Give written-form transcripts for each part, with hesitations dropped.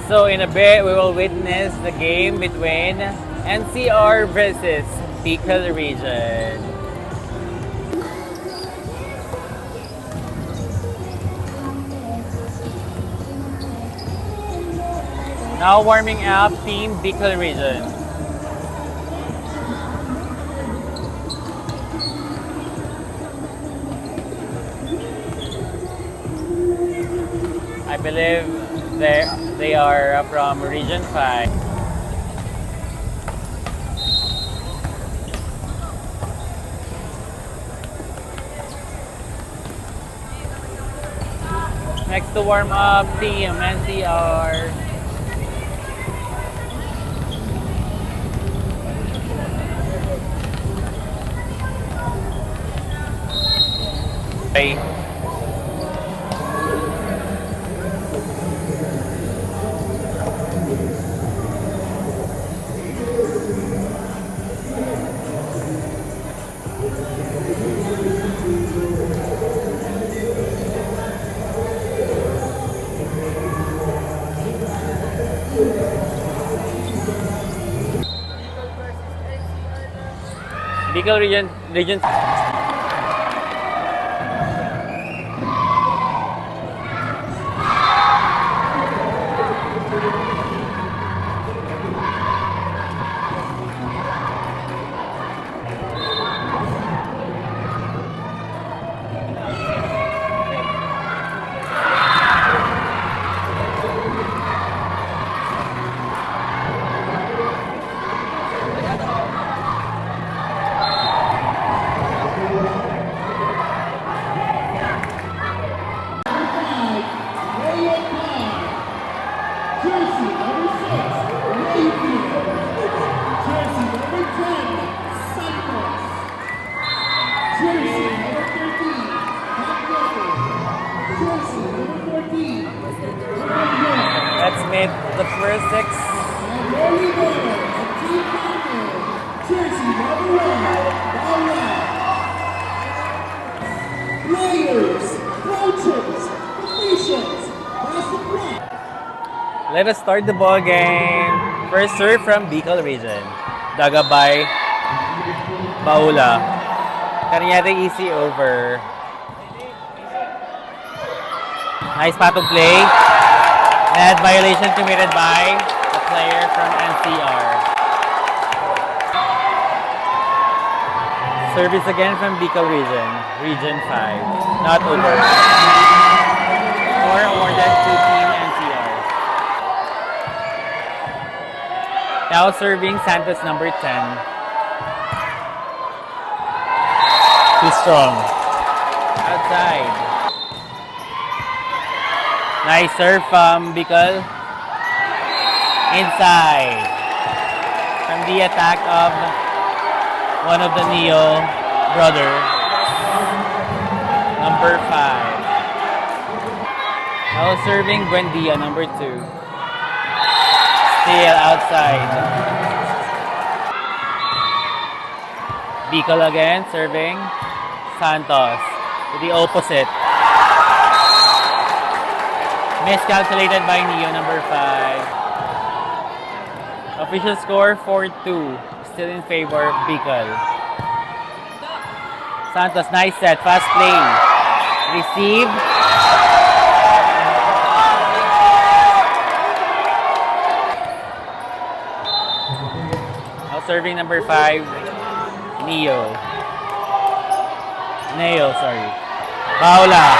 So in a bit, we will witness the game between NCR versus BICOL region. Now warming up Team BICOL region. I believe they are from Region 5. Next to warm up, Team NCR. Okay. BICOL region. Let's meet the first six. Players, coaches, officials, Let us start the ball game. First serve from BICOL region. Dagabay Baula. Kanyari easy over. Nice patong play. Net violation committed by the player from NCR. Service again from BICOL region 5. Not over. Score awarded to Team NCR. Now serving Santos number 10. Too strong. Outside. Nice serve from BICOL. Inside. From the attack of one of the Neo brother. Number 5. Now serving Buendia, number 2. Still outside. BICOL again, serving Santos. To the opposite. Miscalculated by Neo, number 5. Official score 4-2. Still in favor of BICOL. Santos, nice set. Fast play. Receive. Now serving number 5. Neo, sorry. Paula.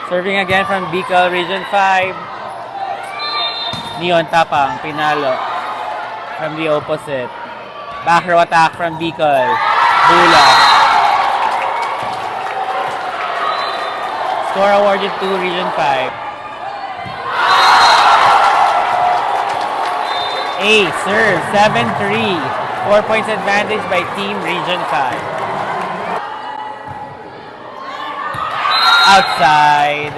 Serving again from BICOL region 5. Neon tapang, pinalo. From the opposite. Back row attack from BICOL. Bula. Score awarded to region 5. A serve, 7-3. 4 points advantage by Team Region 5. Outside.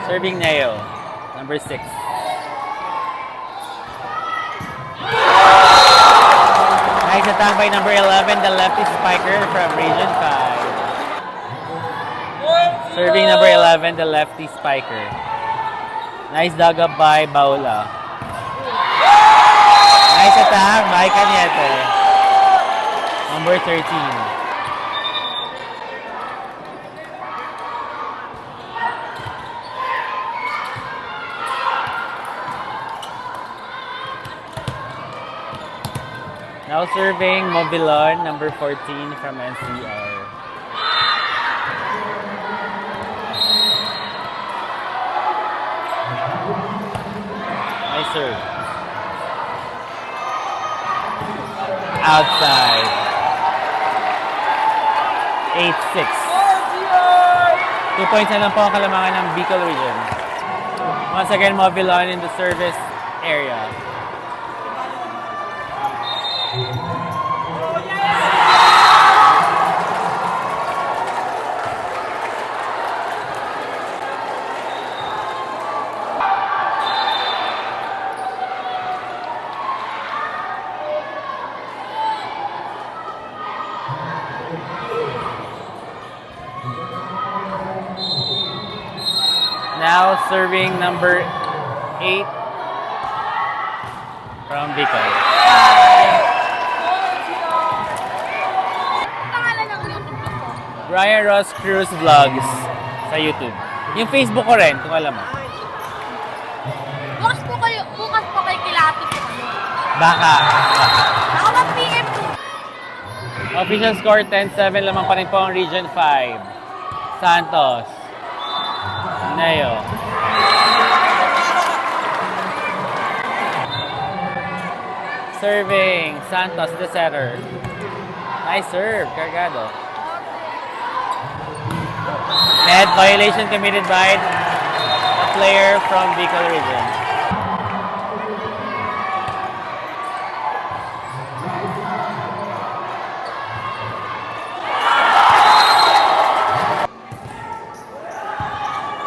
Serving Neo, number 6. Nice attack by number 11, the lefty spiker from Region 5. Serving number 11, the lefty spiker. Nice dug up by Baula. Nice attack by Cañete. Number 13. Now serving Mobilon, number 14 from NCR. Nice serve. Outside. 8-6. 2 points na lang po ang kalamangan ng BICOL region. Once again, Mobilon in the service area. Now serving number 8 from BICOL. Brian Ross Cruz Vlogs sa YouTube. Yung Facebook ko rin, kung alam mo. Bukas po kayo kilapit. Baka. Ako 1 PM po. Official score 10-7 lamang pa rin po ang Region 5. Santos. Neo. Serving Santos, the setter. Nice serve, Cargado. Net violation committed by a player from BICOL region.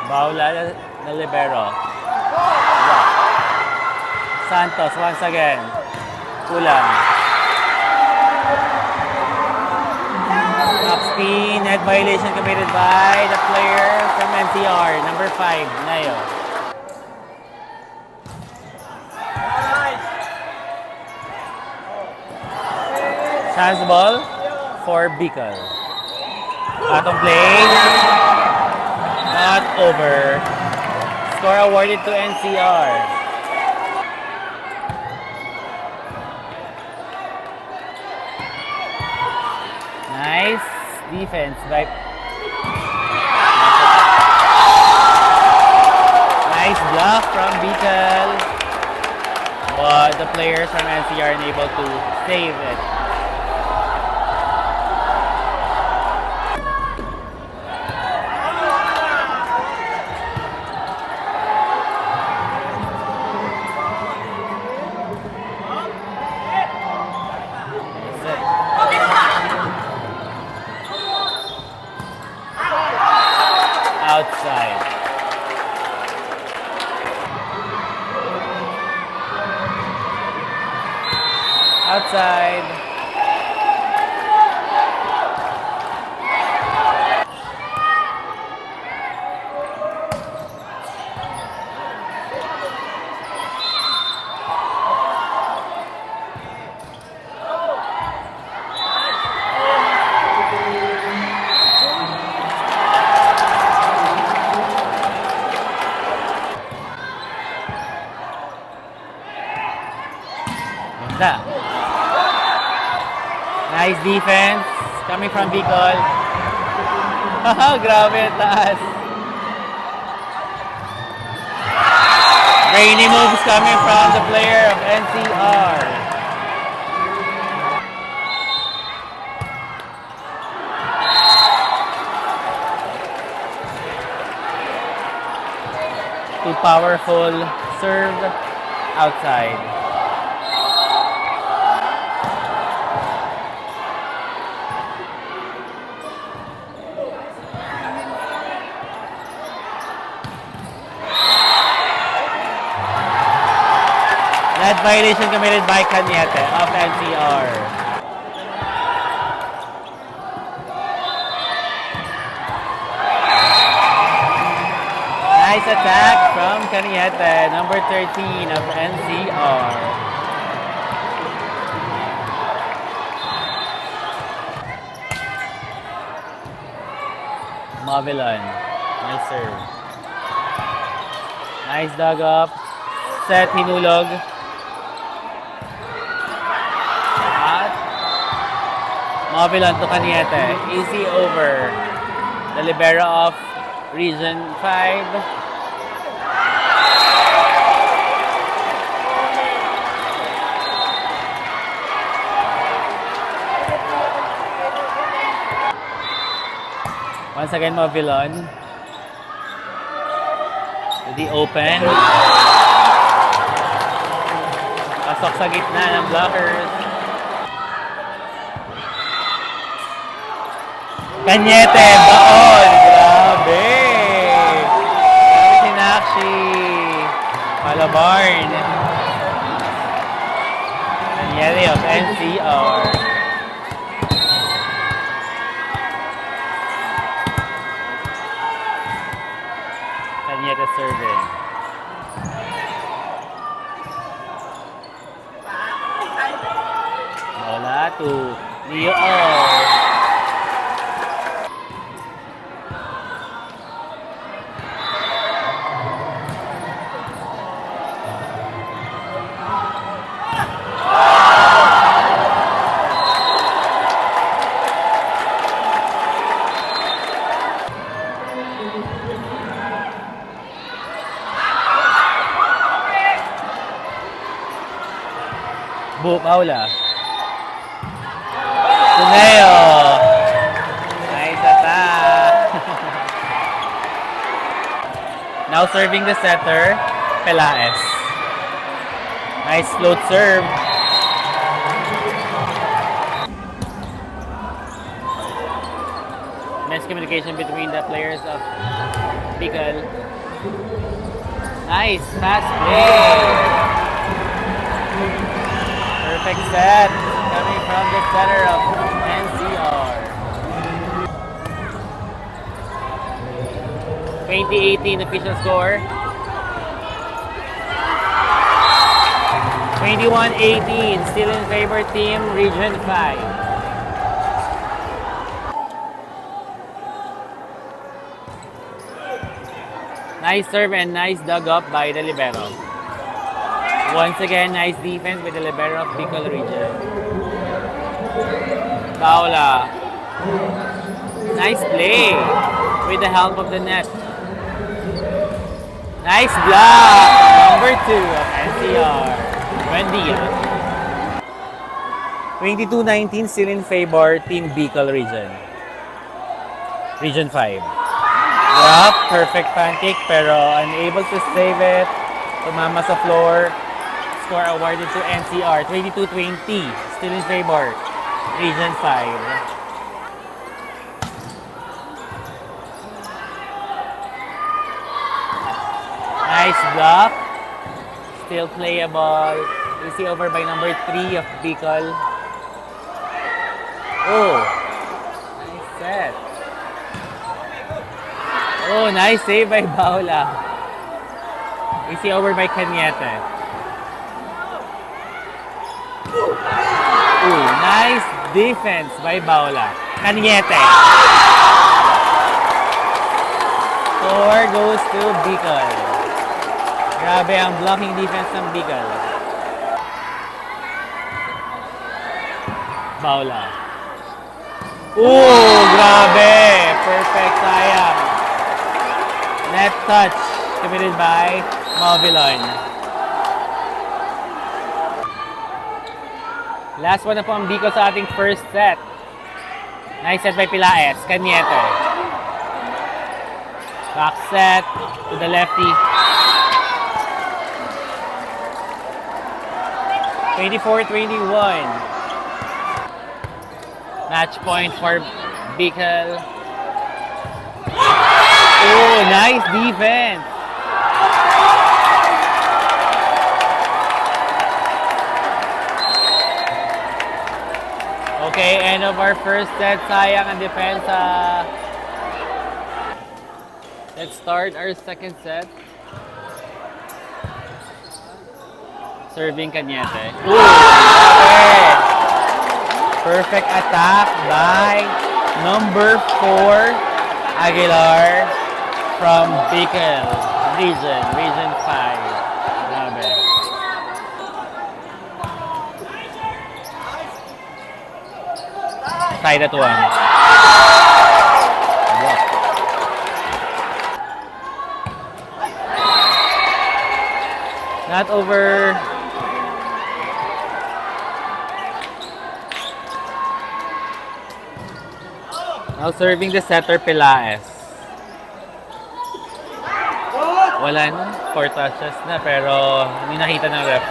Baula na libero. Santos once again. Kulang. Top spin, net violation committed by the player from NCR, number 5, Nayo. Chance ball for BICOL. Bottom play. Not over. Score awarded to NCR. Nice defense by... Nice block from BICOL. But the players from NCR unable to save it. Outside. Outside. Ganda. Nice defense coming from BICOL. Grabe, taas. Brainy moves coming from the player of NCR. Too powerful serve outside. Net violation committed by Cañete of NCR. Nice attack from Caniete, number 13 of NCR. Mavilan. Nice serve. Nice dug up. Set, hinulog. At Mavilan to Caniete. Easy over. The libero of Region 5. Once again, Mavilan. To the open. Pasok sa gitna ng blockers. Caniete, baon! Grabe! Grabe si Nakshi. Palarong. Caniete of NCR. Caniete serving. Bola to Leo. Paula. Tuneo. Nice attack. Now serving the setter, Pelaes. Nice float serve. Nice communication between the players of BICOL. Nice fast play. Perfect set coming from the center of NCR. 2018 official score. 21-18, still in favor team Region 5. Nice serve and nice dug up by the libero. Once again, nice defense with the libero of BICOL region. Paula. Nice play with the help of the net. Nice block. Number 2 of NCR. Buendia. 22-19, still in favor team BICOL region. Region 5. Drop, perfect pancake pero unable to save it. Tumama sa floor. Score awarded to NCR. 22-20. Still in favor. Region 5. Nice block. Still playable. Easy over by number 3 of BICOL. Oh. Nice set. Oh, nice save by Paula. Easy over by Caniete. Ooh, nice defense by Paula. Caniete. Score goes to BICOL. Grabe ang blocking defense ng BICOL. Paula. Ooh, grabe. Perfect sayang. Net touch committed by Mavilan. Last one na po ang BICOL sa ating first set. Nice set by Pelaes. Caniete. Back set to the lefty. 24-21. Match point for BICOL. Oh, nice defense. Okay, end of our first set. Sayang ang depensa. Let's start our second set. Serving Cañete. Ooh! Okay. Perfect attack by number 4, Aguilar from BICOL Region 5. Grabe. Side at 1. Block. Not over. Now serving the setter, Pilaes. Wala na. 4 touches na pero hindi nakita ng ref.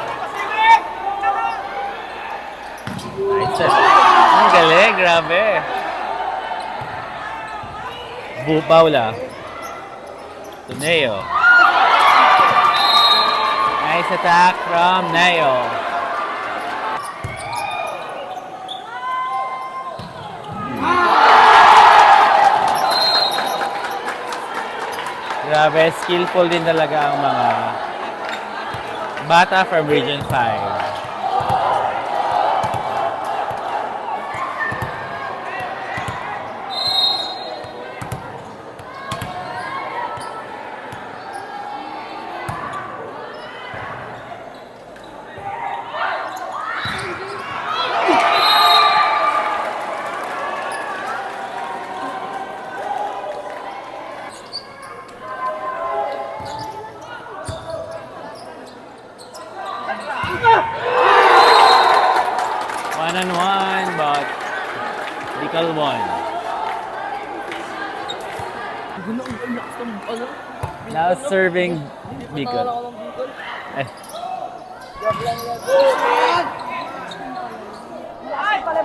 Nice set. Ang galing, grabe. Paula. Tuneo. Nice attack from Neo. Grabe, skillful din talaga ang mga bata from Region 5. One on one, but BICOL won. Now serving BICOL.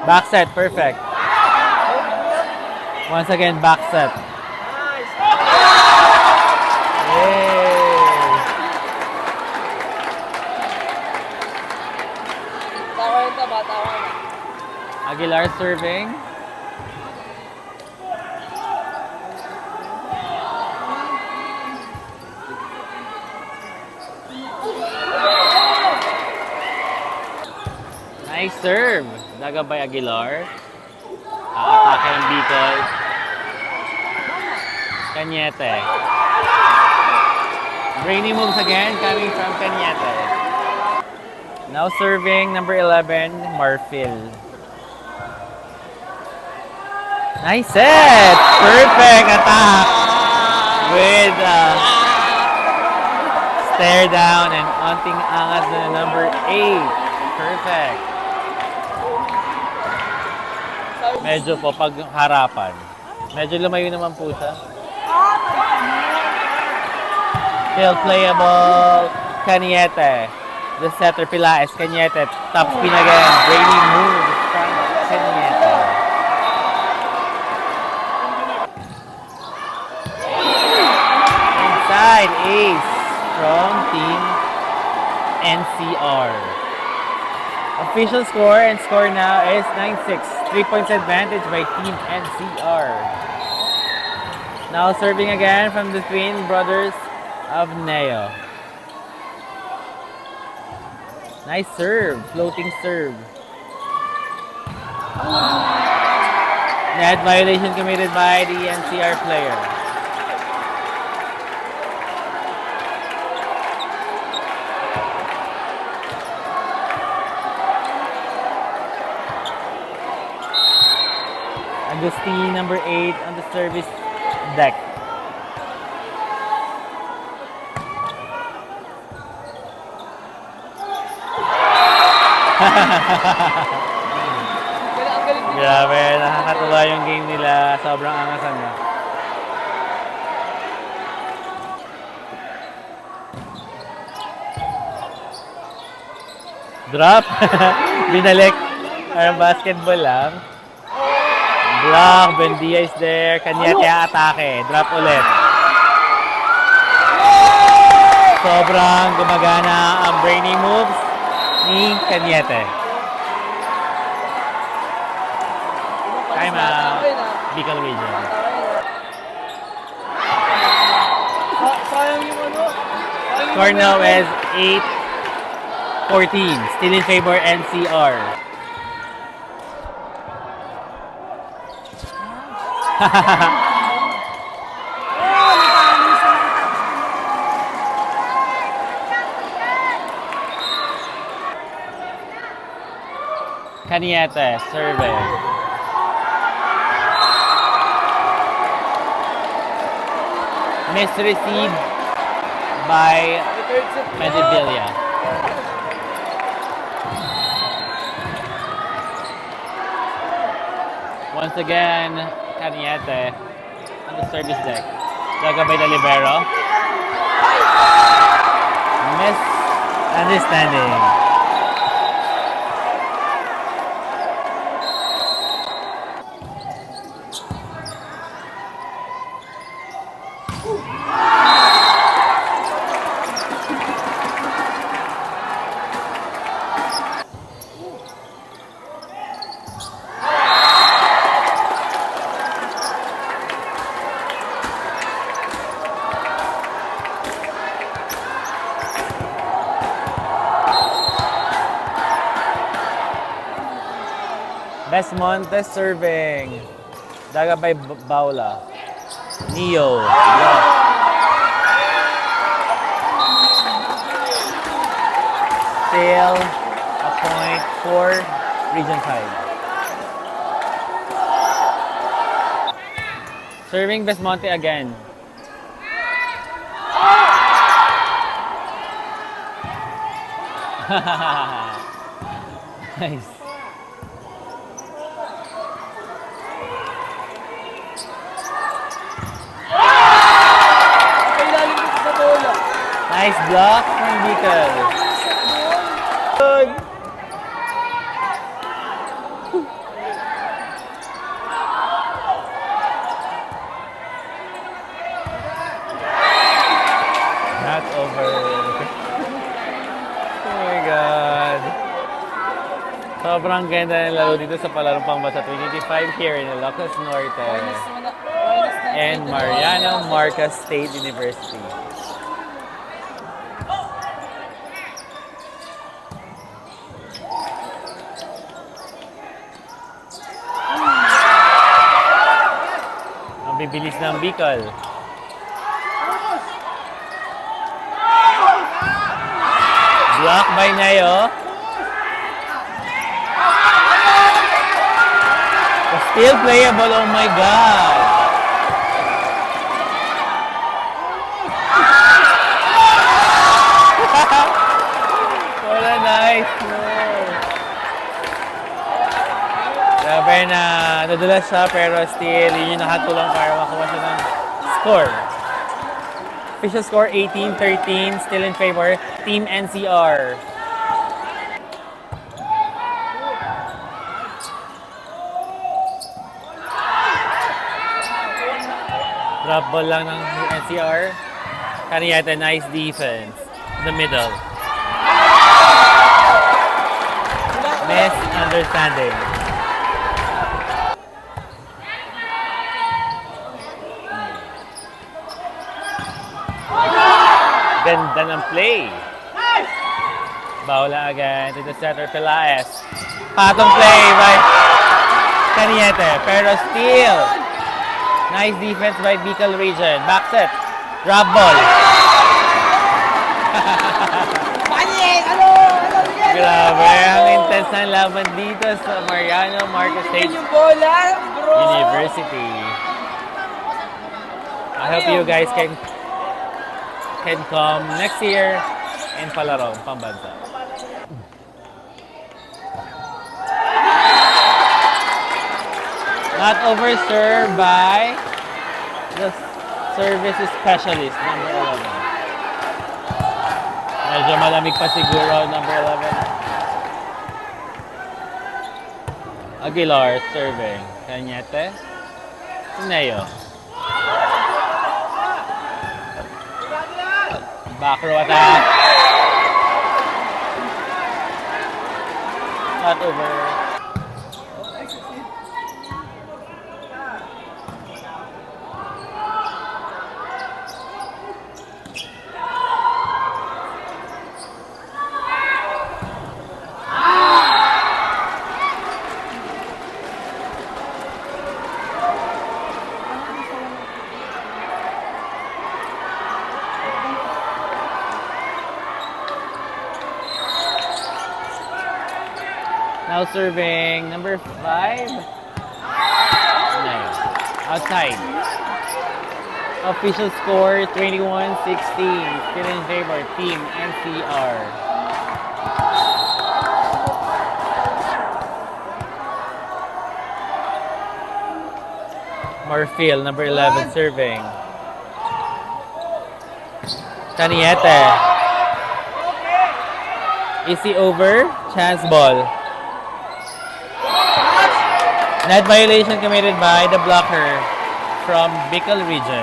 Back set, perfect. Once again, back set. Yay! Aguilar serving. Nice serve. Daga by Aguilar. Atake ng BICOL. Cañete. Brainy moves again coming from Cañete. Now serving number 11, Marfil. Nice set! Perfect attack with stare down and onting angas na number 8. Perfect. Medyo po pag harapan. Medyo lumayo naman po siya. Still playable. Cañete. The setter, Pilaes. Cañete. Top spin again. Brainy move from Cañete. Inside ace from Team NCR. Official score and score now is 9-6. 3 points advantage by Team NCR. Now serving again from the twin brothers of Neo. Nice serve, floating serve. Net violation committed by the NCR player. Agustin, number 8 on the service deck. Grabe, nakakatuwa yung game nila. Sobrang angasan na. Drop. Binalik. Parang basketball lang. Block. Bendia is there. Cañete atake. Drop ulit. Sobrang gumagana ang brainy moves ni Cañete. Time out. BICOL region. Score now is 8-14. Still in favor NCR. Caniete serving. Misreceived by Medivilla. Once again, Caniete on the service deck. Gagabay na libero. Misunderstanding. Montes serving. Daga by Baula. Neo. Block. Still a point for Region 5. Serving Besmonte again. Nice. Nice block from BICOL. Good. Not over. Oh my God. Sobrang ganda ng laro dito sa Palarong Pambansa 25 here in Ilocos Norte and Mariano Marcos State University. Bibilis ng BICOL. Block by Neo. Still playable, oh my God. What a nice move. Grabe na nadulas siya pero still yun yung nakatulong para makuha siya ng score. Official score 18-13, still in favor Team NCR. Drop ball lang ng NCR. Caniete, nice defense. The middle. Misunderstanding. Ganda ng play. Baula again to the center, Pelaez. Patong play by Caniete, pero still. Nice defense by BICOL region. Back set. Drop ball. Grabe, ang intense ng laban dito sa Mariano Marcos State University. I hope you guys can come next year in Palarong, Pambansa. Not overserved by the service specialist, number 11. Medyo malamig pa siguro, number 11. Aguilar serving. Caniete. Neo. Back row attack. Not over. Now serving number 5. Nice. Outside. Official score 21-16. Still in favor. Team NCR. Morfield, number 11, serving. Taniete. Easy over. Chance ball. Net violation committed by the blocker from BICOL region.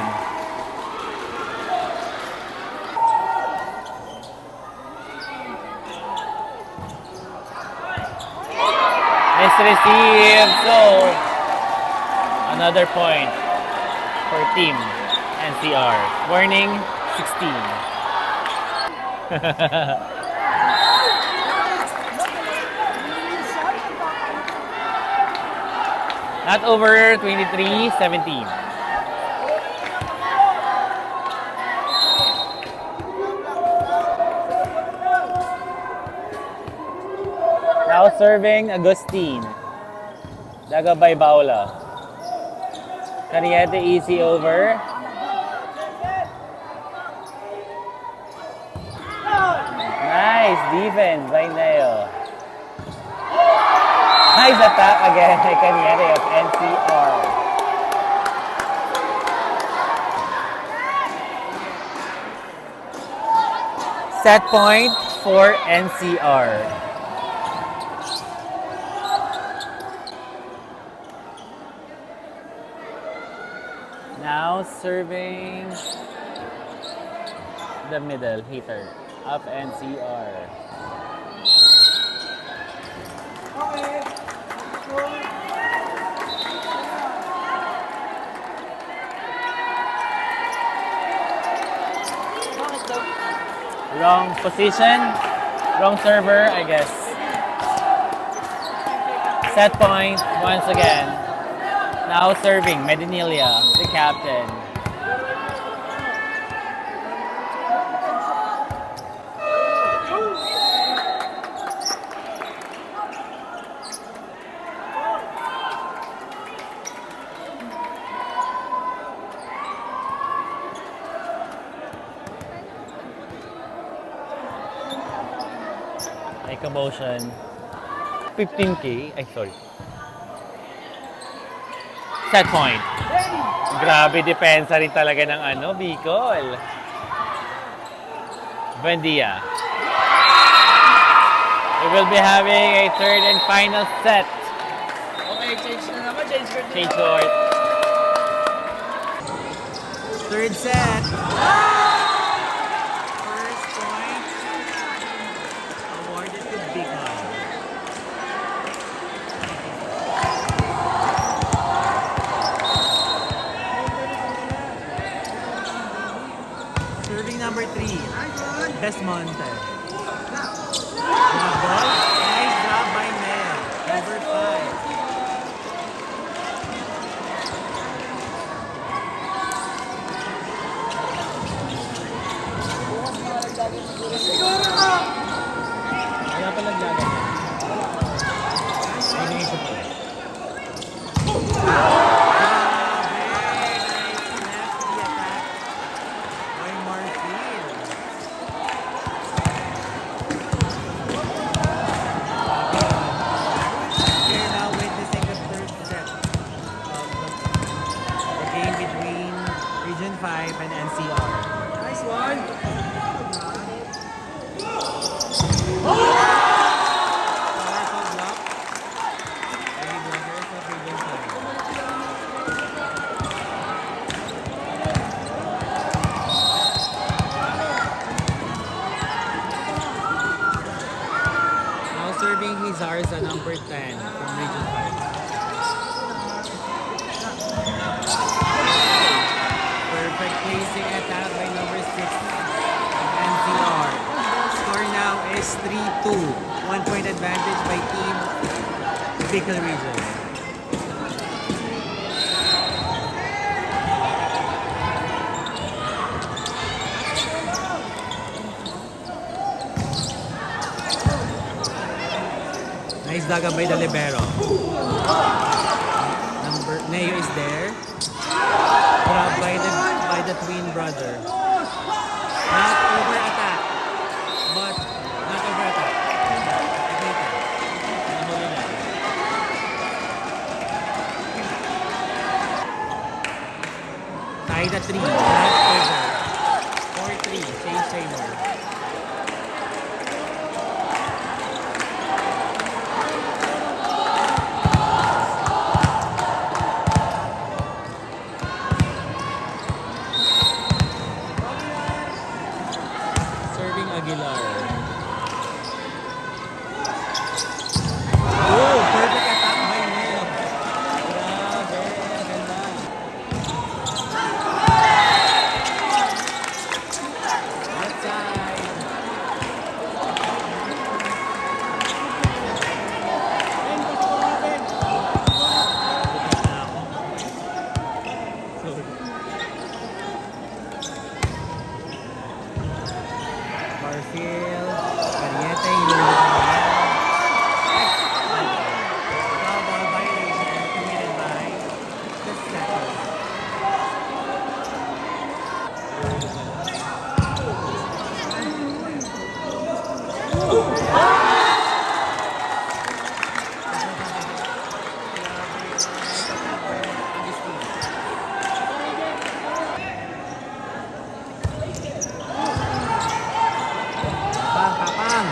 Nice receive. So, another point for team NCR. Warning, 16. Not over, 23-17. Now serving Agustin. Dagabay Baula. Cariete easy over. Nice defense by Neo. Nice attack again by Cariete of NCR. Set point for NCR. Now serving the middle hitter of NCR. Wrong position, wrong server, I guess. Set point once again. Now serving Medinilia, the captain. May commotion. 15K, ay sorry. Set point. Grabe depensa rin talaga ng BICOL. Buendia. We will be having a third and final set. Okay, change na naman. Change court. Third set. First point awarded to BICOL. Serving number 3, Desmonte. Ball. Nice job by Mel. Number 5. Wala pa naglagan. Hindi ko pa. Region 5 and NCR. Nice one! Powerful block. Early blockers of Region 5. Now serving Hizarza number 10 from Region 5. Perfect placing attack by number 6 NCR. Score now is 3-2. 1 point advantage by team BICOL region. Nice Daga by the libero. Neo is there. Grab by the twin brother. Not over attack. But not over attack. Nakita. Nahuli na. Tie the 3. Not over. 4-3. Chase Seymour. Serving Aguilar. Oh, perfect attack by Neo. Grabe, ganda. Outside. Barfield, Ariete, foul ball violation committed by the second. Kapang.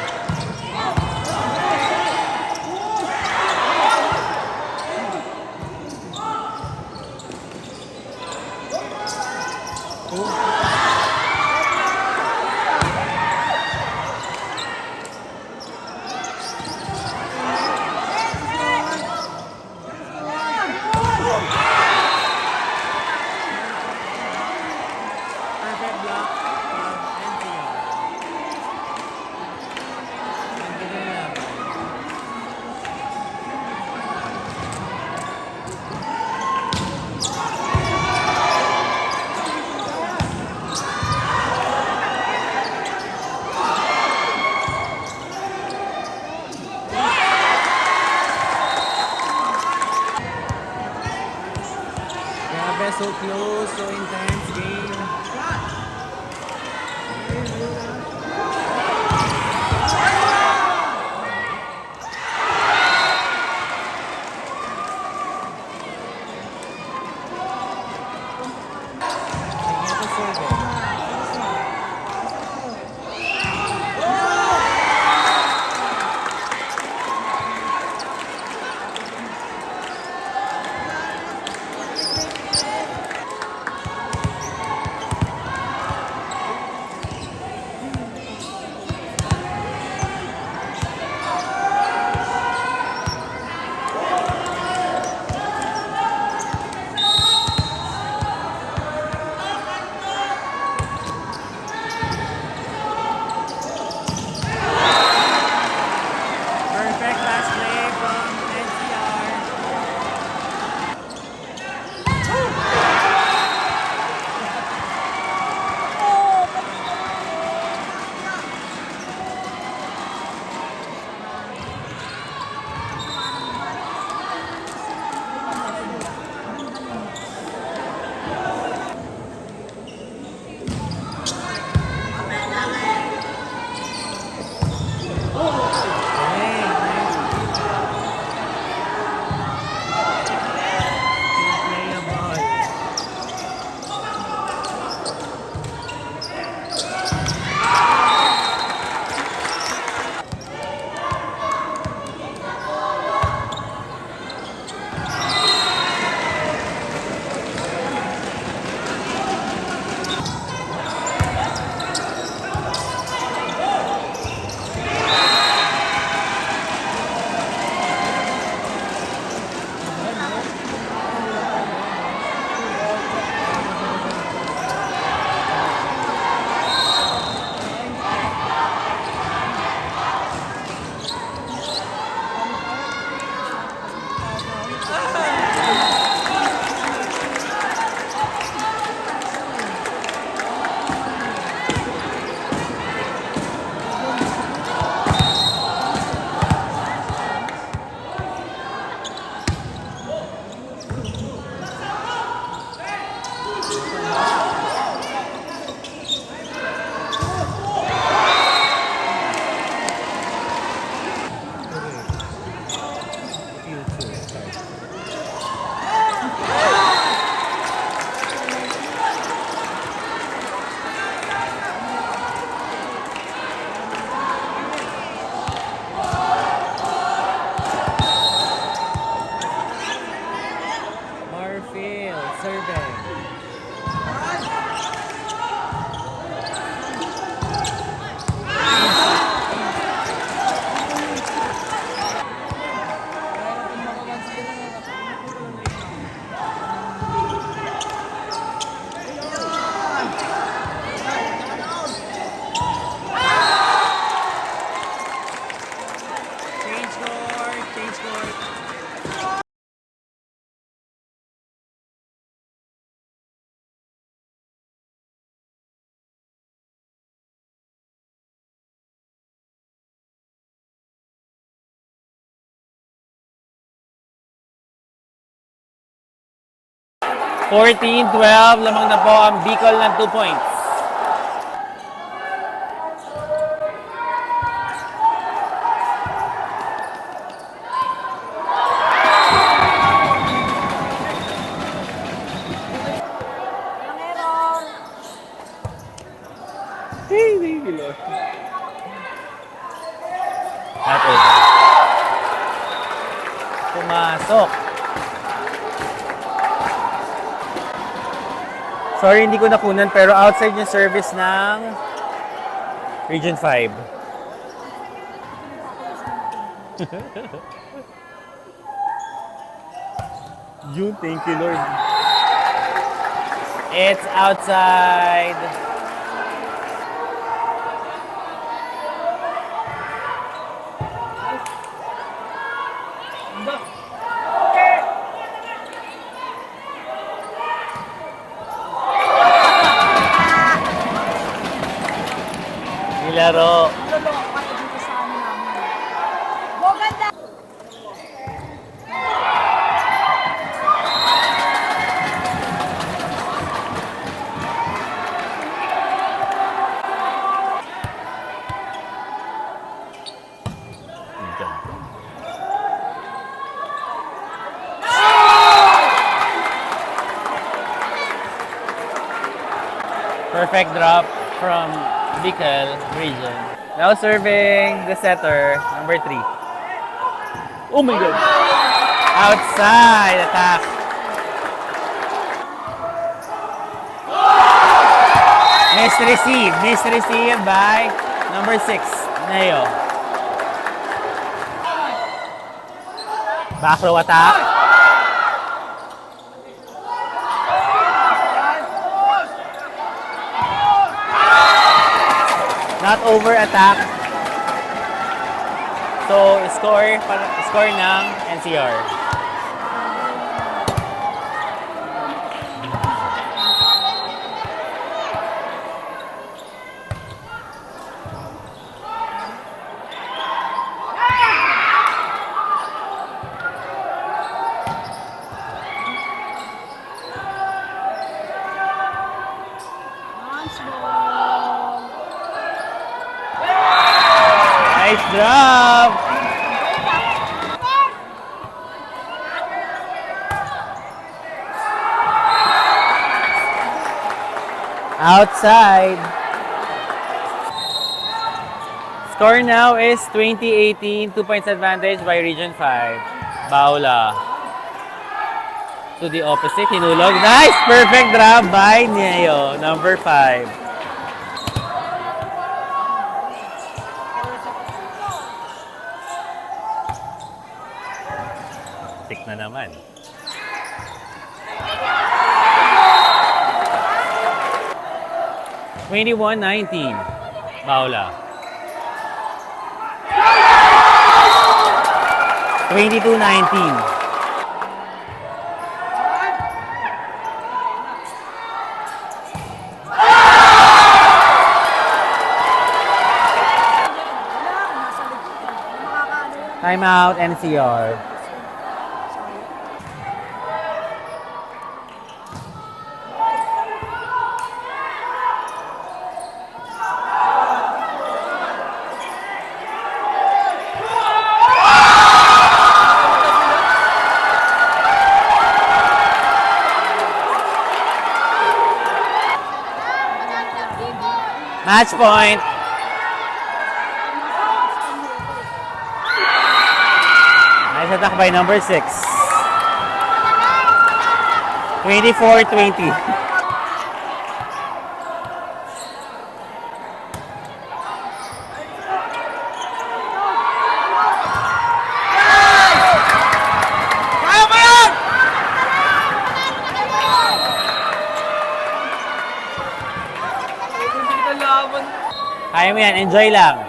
Perfect block from NCR. Ang galing laban. Grabe, so close, so intense game. Tingnan to serve it. serving. Change court, change court. Fourteen, 12. Lamang na po ang Bicol ng 2 points. Not over. Pumasok. Sorry, hindi ko nakunan, pero outside yung service ng Region 5. Yun, thank you, Lord. It's outside. Nilaro. Perfect drop from BICOL region. Now serving the setter, number 3. Oh my God! Outside attack. Missed receive by number 6, Neo. Back row attack. Not over attack. So, score ng NCR. Nice drop! Outside. Score now is 20-18, 2 points advantage by Region 5. Baula. To the opposite, hinulog. Nice! Perfect drop by Neo, number 5. Tik na naman. (21-19). Baula. 22-19. Timeout, NCR. Match point. Nice attack by number 6. 24-20. Kaya mo yan, enjoy lang.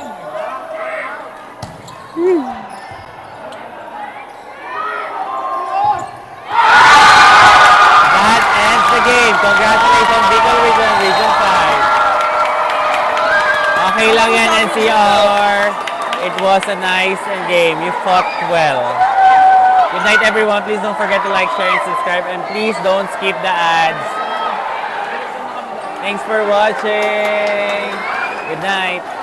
That ends the game. Congratulations, BICOL Region, Region 5. Okay lang yan, NCR. It was a nice game. You fought well. Good night, everyone. Please don't forget to like, share, and subscribe. And please don't skip the ads. Thanks for watching. Good night.